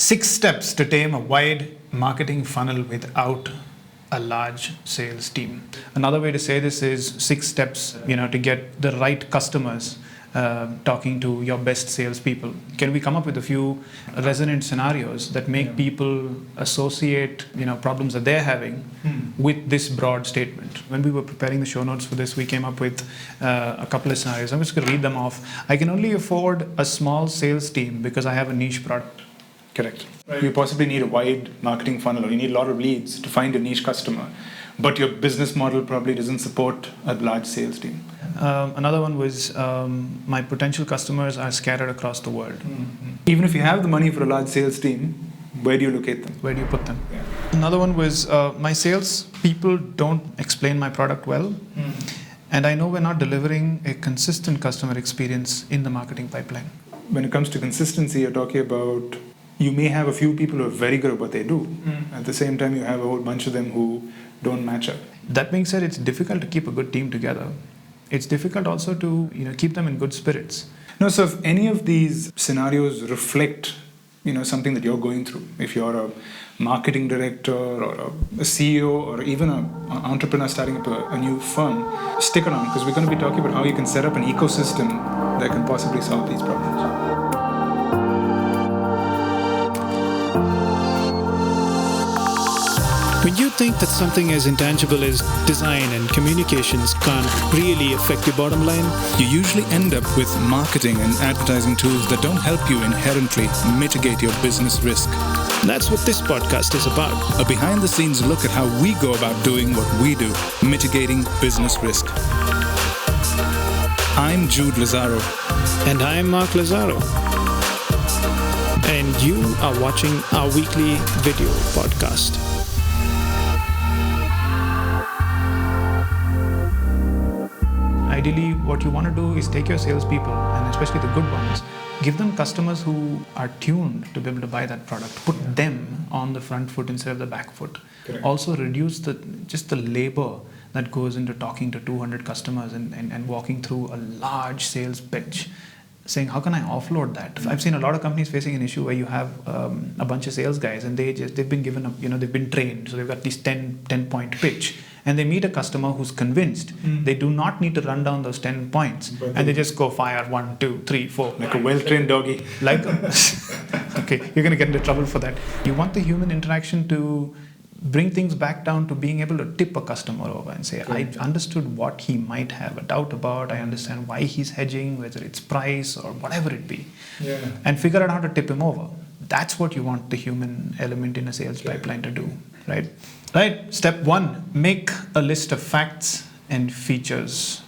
6 steps to tame a wide marketing funnel without a large sales team. Another way to say this is 6 steps, to get the right customers talking to your best salespeople. Can we come up with a few resonant scenarios that make people associate, problems that they're having with this broad statement? When we were preparing the show notes for this, we came up with a couple of scenarios. I'm just going to read them off. I can only afford a small sales team because I have a niche product. Correct. Right. You possibly need a wide marketing funnel, or you need a lot of leads to find a niche customer, but your business model probably doesn't support a large sales team. Another one was my potential customers are scattered across the world. Mm-hmm. Even if you have the money for a large sales team, where do you locate them? Where do you put them? Yeah. Another one was my sales people don't explain my product well. And I know we're not delivering a consistent customer experience in the marketing pipeline. When it comes to consistency, you're talking about you may have a few people who are very good at what they do. At the same time, you have a whole bunch of them who don't match up. That being said, it's difficult to keep a good team together. It's difficult also to keep them in good spirits. No, so if any of these scenarios reflect something that you're going through, if you're a marketing director or a CEO or even an entrepreneur starting up a new firm, stick around, because we're going to be talking about how you can set up an ecosystem that can possibly solve these problems. When you think that something as intangible as design and communications can't really affect your bottom line, you usually end up with marketing and advertising tools that don't help you inherently mitigate your business risk. That's what this podcast is about. A behind-the-scenes look at how we go about doing what we do, mitigating business risk. I'm Jude Lazaro. And I'm Mark Lazaro. And you are watching our weekly video podcast. Ideally, what you want to do is take your salespeople, and especially the good ones, give them customers who are tuned to be able to buy that product. Put them on the front foot instead of the back foot. Correct. Also reduce the labor that goes into talking to 200 customers and walking through a large sales pitch, saying, how can I offload that? I've seen a lot of companies facing an issue where you have a bunch of sales guys and they've been given they've been trained, so they've got this 10-point pitch. And they meet a customer who's convinced they do not need to run down those 10 points. And they just go fire 1, 2, 3, 4. Like a well-trained doggy. Okay, you're going to get into trouble for that. You want the human interaction to bring things back down to being able to tip a customer over and say, I understood what he might have a doubt about. I understand why he's hedging, whether it's price or whatever it be. Yeah. And figure out how to tip him over. That's what you want the human element in a sales pipeline to do, right? Right. Step 1, make a list of facts and features.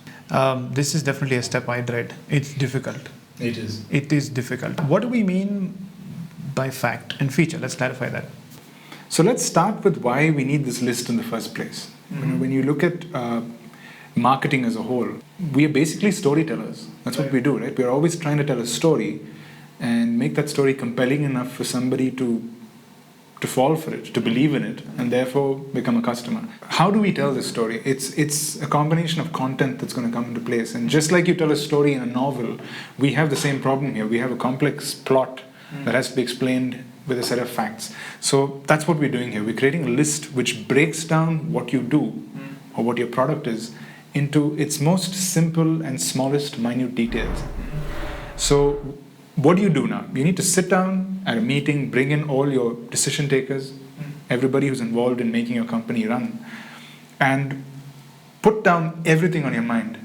This is definitely a step I dread. It's difficult. It is. It is difficult. What do we mean by fact and feature? Let's clarify that. So let's start with why we need this list in the first place. When you look at marketing as a whole, we are basically storytellers. That's what we do, right? We're always trying to tell a story and make that story compelling enough for somebody to fall for it, to believe in it, and therefore become a customer. How do we tell this story? It's a combination of content that's going to come into place. And just like you tell a story in a novel, we have the same problem here. We have a complex plot that has to be explained with a set of facts. So that's what we're doing here. We're creating a list which breaks down what you do or what your product is into its most simple and smallest minute details. So what do you do now? You need to sit down at a meeting, bring in all your decision takers, everybody who's involved in making your company run, and put down everything on your mind.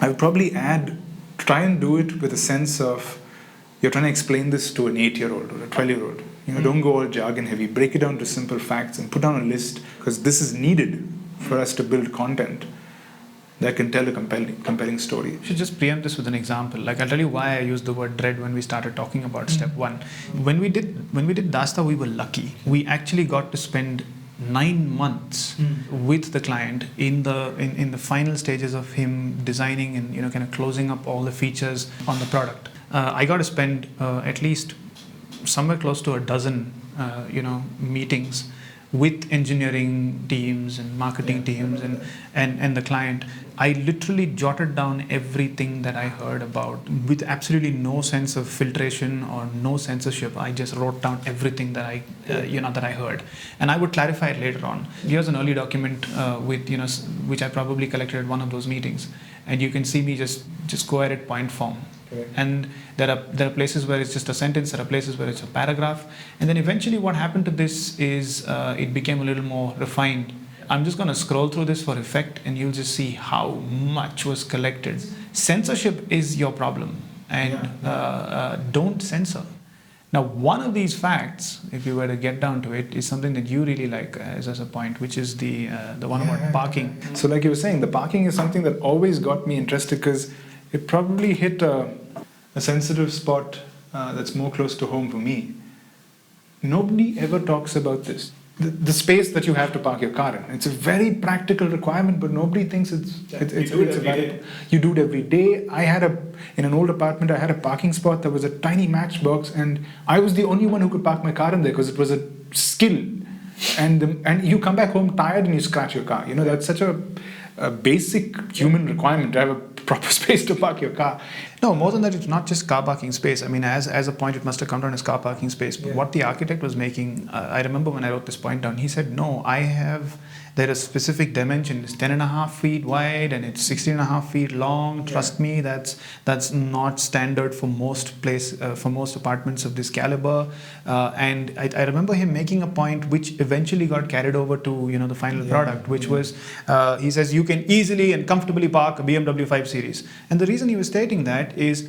I would probably try and do it with a sense of you're trying to explain this to an 8-year-old or a 12-year-old. Don't go all jargon heavy. Break it down to simple facts and put down a list, because this is needed for us to build content that can tell a compelling story. I should just preempt this with an example. I'll tell you why I used the word dread when we started talking about step 1. When we did Dasta, we were lucky. We actually got to spend 9 months with the client in the final stages of him designing and kind of closing up all the features on the product. I got to spend at least somewhere close to a dozen meetings with engineering teams and marketing teams and the client, I literally jotted down everything that I heard about with absolutely no sense of filtration or no censorship. I just wrote down everything that I heard, and I would clarify it later on. Here's an early document which I probably collected at one of those meetings, and you can see me just go at it point form. Okay. And there are places where it's just a sentence, there are places where it's a paragraph, and then eventually what happened to this is it became a little more refined. I'm just going to scroll through this for effect, and you'll just see how much was collected. Censorship is your problem, and don't censor. Now, one of these facts, if you were to get down to it, is something that you really like as a point, which is the one about parking. So like you were saying, the parking is something that always got me interested because it probably hit a sensitive spot that's more close to home for me. Nobody ever talks about this. The space that you have to park your car in. It's a very practical requirement, but nobody thinks it's valuable. You do it every day. In an old apartment, I had a parking spot that was a tiny matchbox, and I was the only one who could park my car in there because it was a skill. And you come back home tired and you scratch your car. That's such a basic human requirement to have a proper space to park your car. No, more than that, it's not just car parking space. I mean, as a point, it must have come down as car parking space. But what the architect was making, I remember when I wrote this point down, he said, no, there is specific dimension. It's 10.5 feet wide and it's 16.5 feet long. Trust me, that's not standard for most apartments of this caliber. And I remember him making a point which eventually got carried over to the final product, which was, he says, you can easily and comfortably park a BMW 5 Series. And the reason he was stating that is,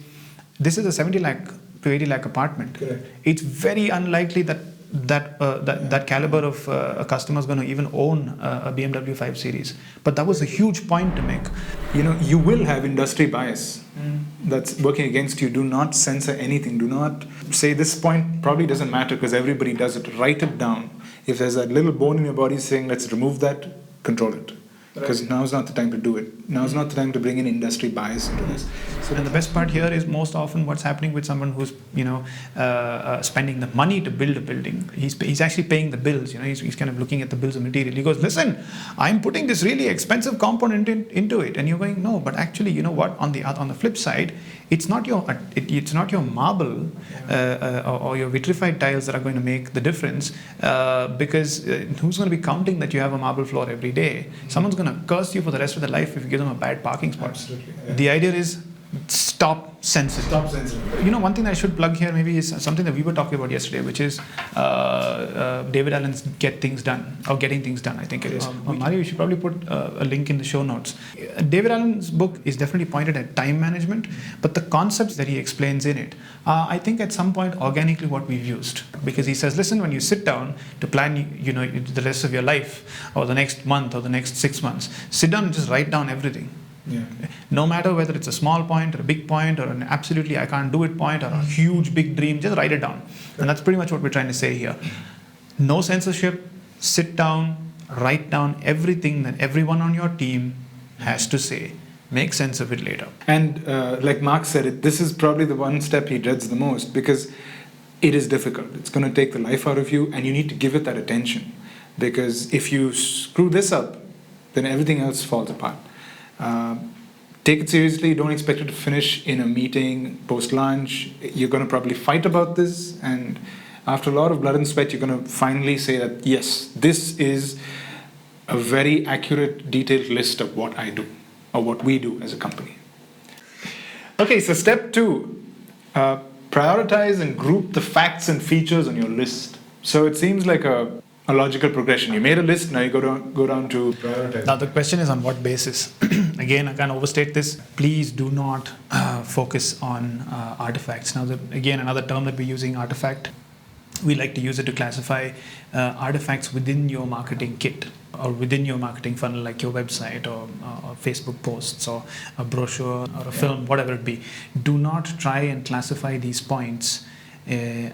this is a 70 lakh to 80 lakh apartment. Correct. It's very unlikely that caliber of a customer is going to even own a BMW 5 Series. But that was a huge point to make. You will have industry bias that's working against you. Do not censor anything. Do not say this point probably doesn't matter because everybody does it. Write it down. If there's a little bone in your body saying let's remove that, control it. Because now's not the time to do it. Now's not the time to bring in industry bias into this. And the best part here is most often what's happening with someone who's spending the money to build a building. He's actually paying the bills. He's kind of looking at the bills of material. He goes, listen, I'm putting this really expensive component into it, and you're going, no, but actually, you know what? On the flip side, it's not your marble or your vitrified tiles that are going to make the difference, because who's going to be counting that you have a marble floor every day? Someone's going to curse you for the rest of their life if you give them a bad parking spot. Absolutely. The idea is stop censoring. One thing that I should plug here maybe is something that we were talking about yesterday, which is David Allen's Getting Things Done, I think it is. Mario, you should probably put a link in the show notes. David Allen's book is definitely pointed at time management, but the concepts that he explains in it, I think at some point organically what we've used. Because he says, listen, when you sit down to plan the rest of your life or the next month or the next 6 months, sit down and just write down everything. Yeah. No matter whether it's a small point or a big point or an absolutely I can't do it point or a huge big dream, just write it down. And that's pretty much what we're trying to say here. No censorship, sit down, write down everything that everyone on your team has to say. Make sense of it later. And like Mark said, this is probably the one step he dreads the most because it is difficult. It's going to take the life out of you and you need to give it that attention. Because if you screw this up, then everything else falls apart. Take it seriously. Don't expect it to finish in a meeting post-lunch. You're going to probably fight about this, and after a lot of blood and sweat, you're going to finally say that, yes, this is a very accurate, detailed list of what I do, or what we do as a company. Okay, so step 2, prioritize and group the facts and features on your list. So it seems like a logical progression. You made a list, now you go down to prioritize. Now the question is on what basis? Again, I can't overstate this. Please do not focus on artifacts. Now, again, another term that we're using, artifact, we like to use it to classify artifacts within your marketing kit or within your marketing funnel, like your website or Facebook posts or a brochure or a film, whatever it be. Do not try and classify these points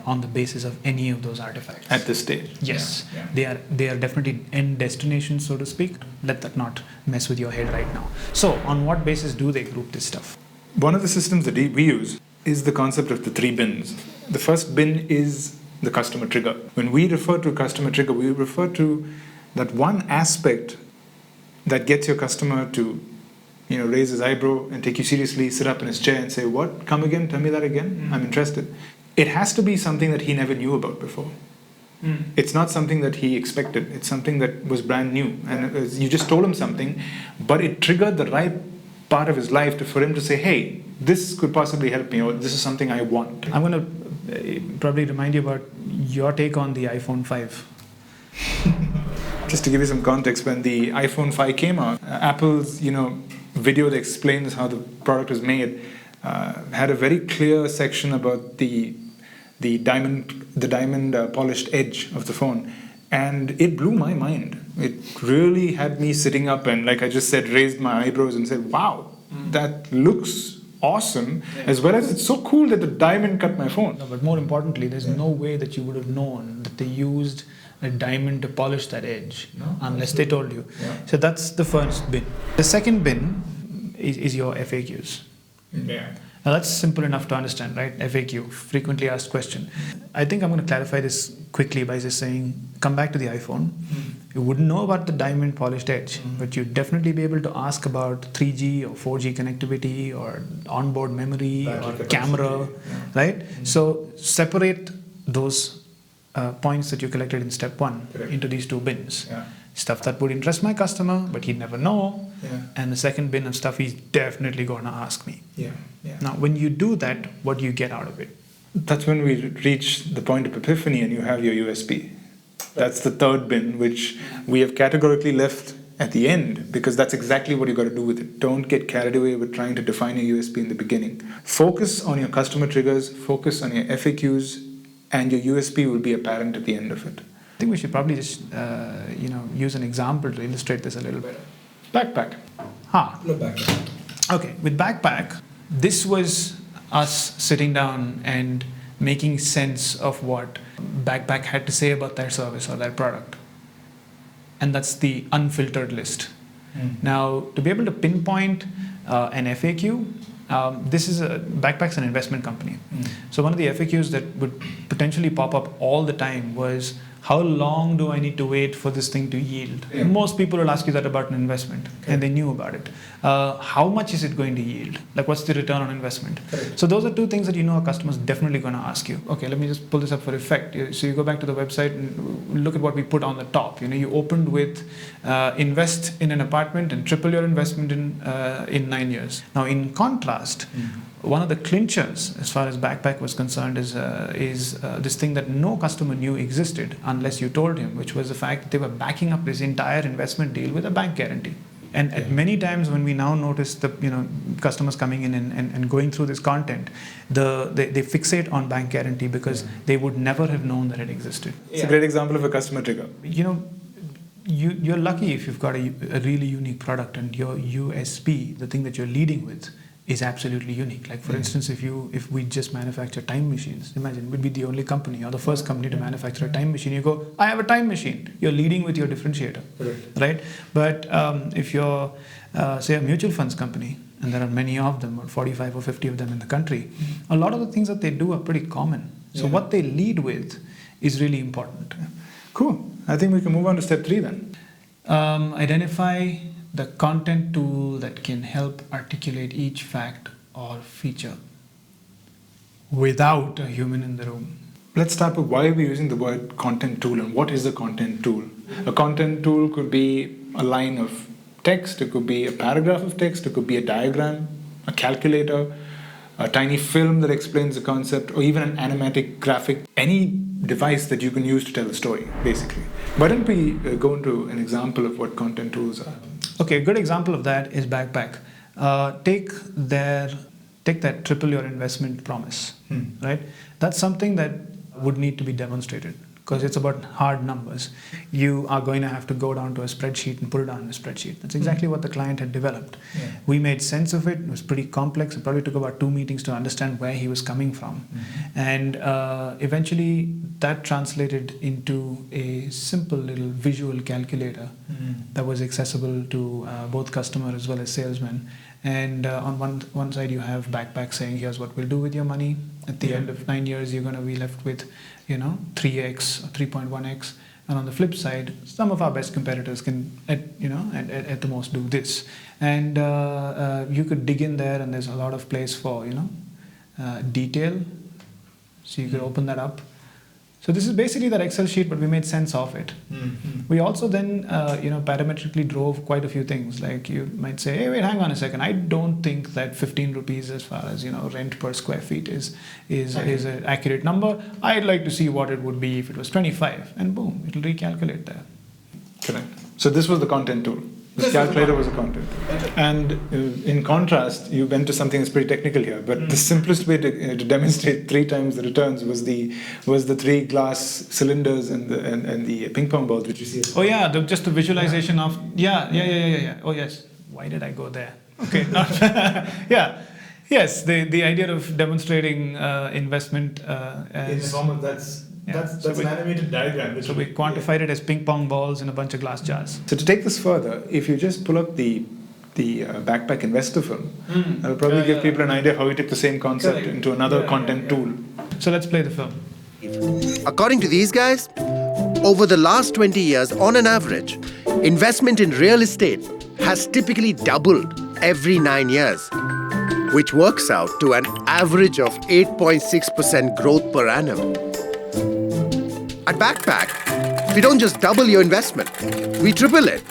on the basis of any of those artifacts. At this stage? Yes. Yeah. They are definitely end destinations, so to speak. Let that not mess with your head right now. So on what basis do they group this stuff? One of the systems that we use is the concept of the 3 bins. The first bin is the customer trigger. When we refer to customer trigger, we refer to that one aspect that gets your customer to, raise his eyebrow and take you seriously, sit up in his chair and say, "What? Come again? Tell me that again. I'm interested." It has to be something that he never knew about before. It's not something that he expected. It's something that was brand new. And you just told him something, but it triggered the right part of his life for him to say, "Hey, this could possibly help me," or "This is something I want." I'm going to probably remind you about your take on the iPhone 5. Just to give you some context, when the iPhone 5 came out, Apple's video that explains how the product was made had a very clear section about the diamond polished edge of the phone, and it blew my mind. It really had me sitting up and, like I just said, raised my eyebrows and said, "Wow, that looks awesome," as well as it's so cool that the diamond cut my phone. No, but more importantly, there's no way that you would have known that they used a diamond to polish that edge unless they told you. Yeah. So that's the first bin. The second bin is your FAQs. Yeah. Now that's simple enough to understand, right? FAQ, frequently asked question. I think I'm going to clarify this quickly by just saying, come back to the iPhone. You wouldn't know about the diamond polished edge, but you'd definitely be able to ask about 3G or 4G connectivity or onboard memory or camera, right? So separate those points that you collected in step one into these two bins. Yeah. Stuff that would interest my customer, but he'd never know. Yeah. And the second bin of stuff he's definitely going to ask me. Yeah. Yeah. Now, when you do that, what do you get out of it? That's when we reach the point of epiphany and you have your USP. That's the third bin, which we have categorically left at the end, because that's exactly what you got to do with it. Don't get carried away with trying to define your USP in the beginning. Focus on your customer triggers, focus on your FAQs, and your USP will be apparent at the end of it. I think we should probably just, use an example to illustrate this a little better. Backpack. Okay, with Backpack, this was us sitting down and making sense of what Backpack had to say about their service or their product. And that's the unfiltered list. Now, to be able to pinpoint an FAQ, Backpack's an investment company. So one of the FAQs that would potentially pop up all the time was, how long do I need to wait for this thing to yield? Yeah. Most people will ask you that about an investment, and they knew about it. How much is it going to yield? Like, what's the return on investment? So those are two things that a customer's definitely going to ask you. Okay, let me just pull this up for effect. So you go back to the website and look at what we put on the top. You opened with invest in an apartment and triple your investment in 9 years. Now, in contrast, one of the clinchers as far as Backpack was concerned is this thing that no customer knew existed unless you told him, which was the fact that they were backing up this entire investment deal with a bank guarantee. And at many times when we now notice the customers coming in and going through this content, they fixate on bank guarantee because they would never have known that it existed. It's a great example of a customer trigger. You're lucky if you've got a really unique product and your USP, the thing that you're leading with, is absolutely unique. Like, for instance, if we just manufacture time machines, imagine we'd be the only company or the first company to manufacture a time machine. You go, I have a time machine. You're leading with your differentiator, right? But if you're, say, a mutual funds company, and there are many of them, or 45 or 50 of them in the country, a lot of the things that they do are pretty common. So what they lead with is really important. Cool. I think we can move on to step 3 then. Identify the content tool that can help articulate each fact or feature without a human in the room. Let's start with why we're using the word content tool and what is a content tool. A content tool could be a line of text, it could be a paragraph of text, it could be a diagram, a calculator, a tiny film that explains the concept, or even an animatic graphic, any device that you can use to tell a story, basically. Why don't we go into an example of what content tools are? Okay, a good example of that is Backpack. Take that triple your investment promise, right? That's something that would need to be demonstrated because it's about hard numbers. You are going to have to go down to a spreadsheet and put it on a spreadsheet. That's exactly what the client had developed. Yeah. We made sense of it. It was pretty complex. It probably took about 2 meetings to understand where he was coming from. And eventually that translated into a simple little visual calculator that was accessible to both customer as well as salesmen. And on one side, you have backpack saying, here's what we'll do with your money. At the end of 9 years, you're going to be left with, 3x or 3.1x. And on the flip side, some of our best competitors can, at the most, do this. And you could dig in there, and there's a lot of place for, detail. So you could open that up. So this is basically that Excel sheet, but we made sense of it. Mm-hmm. We also then, parametrically drove quite a few things. Like you might say, hey, wait, hang on a second. I don't think that 15 rupees as far as, rent per square feet is an accurate number. I'd like to see what it would be if it was 25. And boom, it'll recalculate that. Correct. So this was the content tool. This calculator was a content. And in contrast, you went to something that's pretty technical here, but the simplest way to demonstrate 3 times the returns was the 3 glass cylinders and the ping pong balls, which you see. Oh yeah, just the visualization of yeah. Oh yes. Why did I go there? Okay, yeah. Yes, the idea of demonstrating investment as in the form of that's an animated diagram. So we quantified it as ping pong balls in a bunch of glass jars. So to take this further, if you just pull up the backpack investor film, that'll probably give people an idea how we took the same concept into another content tool. So let's play the film. According to these guys, over the last 20 years, on an average, investment in real estate has typically doubled every 9 years, which works out to an average of 8.6% growth per annum. At Backpack, we don't just double your investment, we triple it.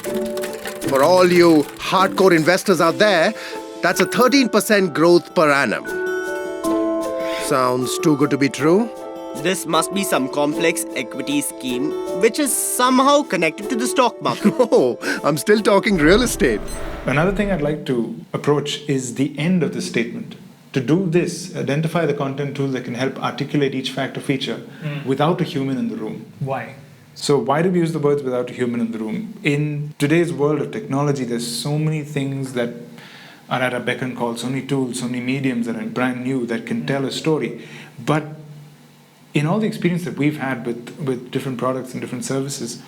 For all you hardcore investors out there, that's a 13% growth per annum. Sounds too good to be true? This must be some complex equity scheme which is somehow connected to the stock market. Oh, I'm still talking real estate. Another thing I'd like to approach is the end of the statement. To do this, identify the content tool that can help articulate each fact or feature without a human in the room. Why? So why do we use the words without a human in the room? In today's world of technology, there's so many things that are at our beck and call, so many tools, so many mediums that are brand new that can tell a story. But in all the experience that we've had with different products and different services,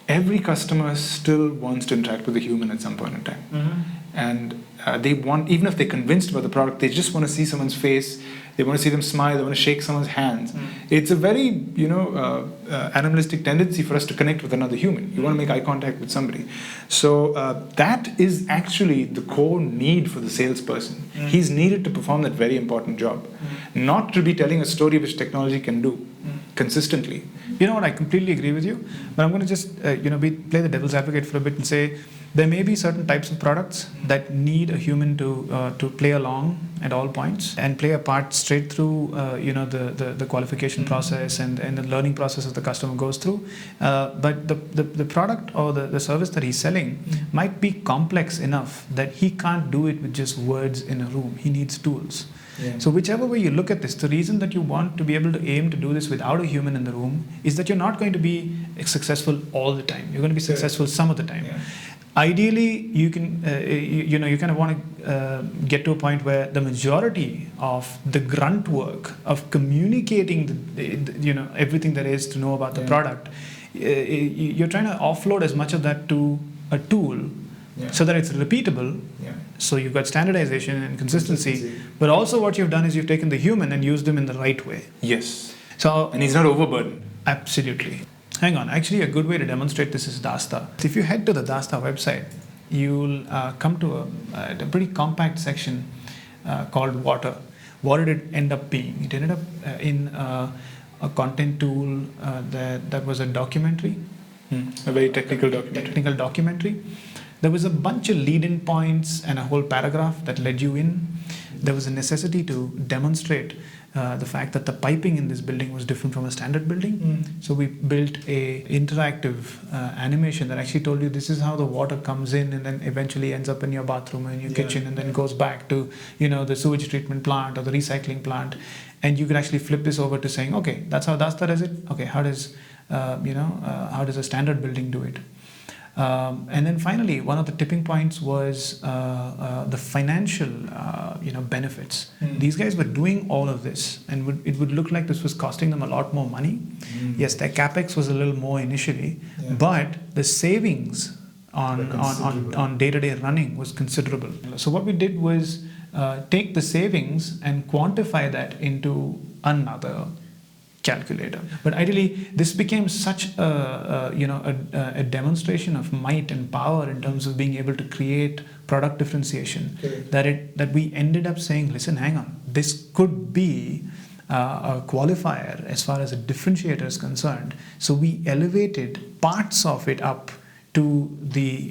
every customer still wants to interact with a human at some point in time. And they want, even if they're convinced about the product, they just want to see someone's face, they want to see them smile, they want to shake someone's hands. It's a very, animalistic tendency for us to connect with another human. You want to make eye contact with somebody. So that is actually the core need for the salesperson. He's needed to perform that very important job. Not to be telling a story which technology can do consistently. You know what, I completely agree with you, but I'm going to just, play the devil's advocate for a bit and say, there may be certain types of products that need a human to play along at all points and play a part straight through, the qualification process and the learning process that the customer goes through. But the product or the service that he's selling might be complex enough that he can't do it with just words in a room. He needs tools. Yeah. So whichever way you look at this, the reason that you want to be able to aim to do this without a human in the room is that you're not going to be successful all the time. You're going to be successful some of the time. Yeah. Ideally, you can, you kind of want to get to a point where the majority of the grunt work of communicating, everything there is to know about the product, you're trying to offload as much of that to a tool so that it's repeatable. Yeah. So you've got standardization and consistency, but also what you've done is you've taken the human and used them in the right way. Yes. So, and he's not overburdened. Absolutely. Hang on, actually a good way to demonstrate this is Dasta. If you head to the Dasta website, you'll come to a pretty compact section called Water. What did it end up being? It ended up in a content tool that was a documentary. A very technical documentary. There was a bunch of lead-in points and a whole paragraph that led you in. There was a necessity to demonstrate the fact that the piping in this building was different from a standard building. So we built a interactive animation that actually told you this is how the water comes in and then eventually ends up in your bathroom and your kitchen and then goes back to the sewage treatment plant or the recycling plant. And you could actually flip this over to saying, okay, that's how Dasta does it. Okay, how does a standard building do it? And then finally, one of the tipping points was the financial, benefits. These guys were doing all of this, and it would look like this was costing them a lot more money. Yes, their capex was a little more initially, but the savings on day-to-day running was considerable. So what we did was take the savings and quantify that into another calculator. But ideally, this became such a demonstration of might and power in terms of being able to create product differentiation that we ended up saying, listen, hang on, this could be a qualifier as far as a differentiator is concerned. So we elevated parts of it up to the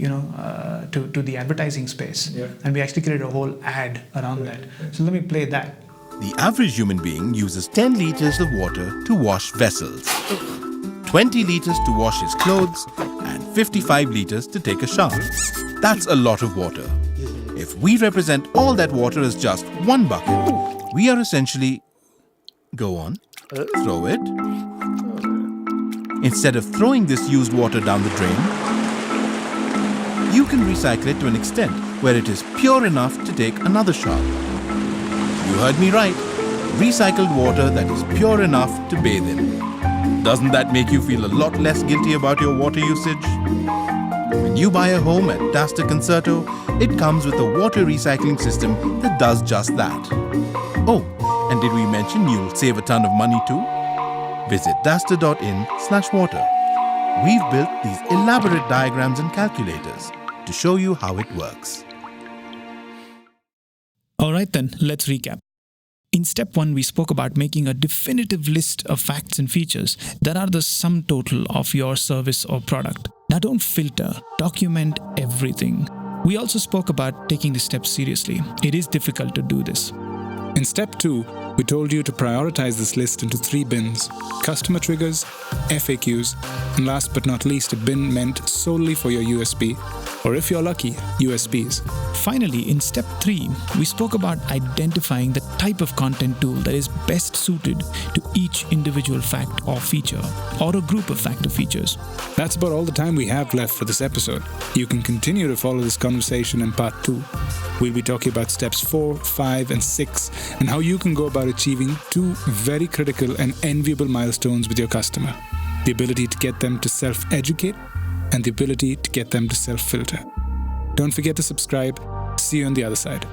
to the advertising space, and we actually created a whole ad around that. So let me play that. The average human being uses 10 liters of water to wash vessels, 20 liters to wash his clothes, and 55 liters to take a shower. That's a lot of water. If we represent all that water as just one bucket, we are essentially... Go on. Throw it. Instead of throwing this used water down the drain, you can recycle it to an extent where it is pure enough to take another shower. You heard me right. Recycled water that is pure enough to bathe in. Doesn't that make you feel a lot less guilty about your water usage? When you buy a home at Dasta Concerto, it comes with a water recycling system that does just that. Oh, and did we mention you'll save a ton of money too? Visit dasta.in/water. We've built these elaborate diagrams and calculators to show you how it works. All right then, let's recap. In step 1, we spoke about making a definitive list of facts and features that are the sum total of your service or product. Now don't filter, document everything. We also spoke about taking the steps seriously. It is difficult to do this. In step 2, we told you to prioritize this list into 3 bins: customer triggers, FAQs, and last but not least, a bin meant solely for your USP, or if you're lucky, USPs. Finally, in step 3, we spoke about identifying the type of content tool that is best suited to each individual fact or feature, or a group of fact or features. That's about all the time we have left for this episode. You can continue to follow this conversation in part 2. We'll be talking about steps 4, 5, and 6, and how you can go about achieving 2 very critical and enviable milestones with your customer: the ability to get them to self-educate and the ability to get them to self-filter. Don't forget to subscribe. See you on the other side.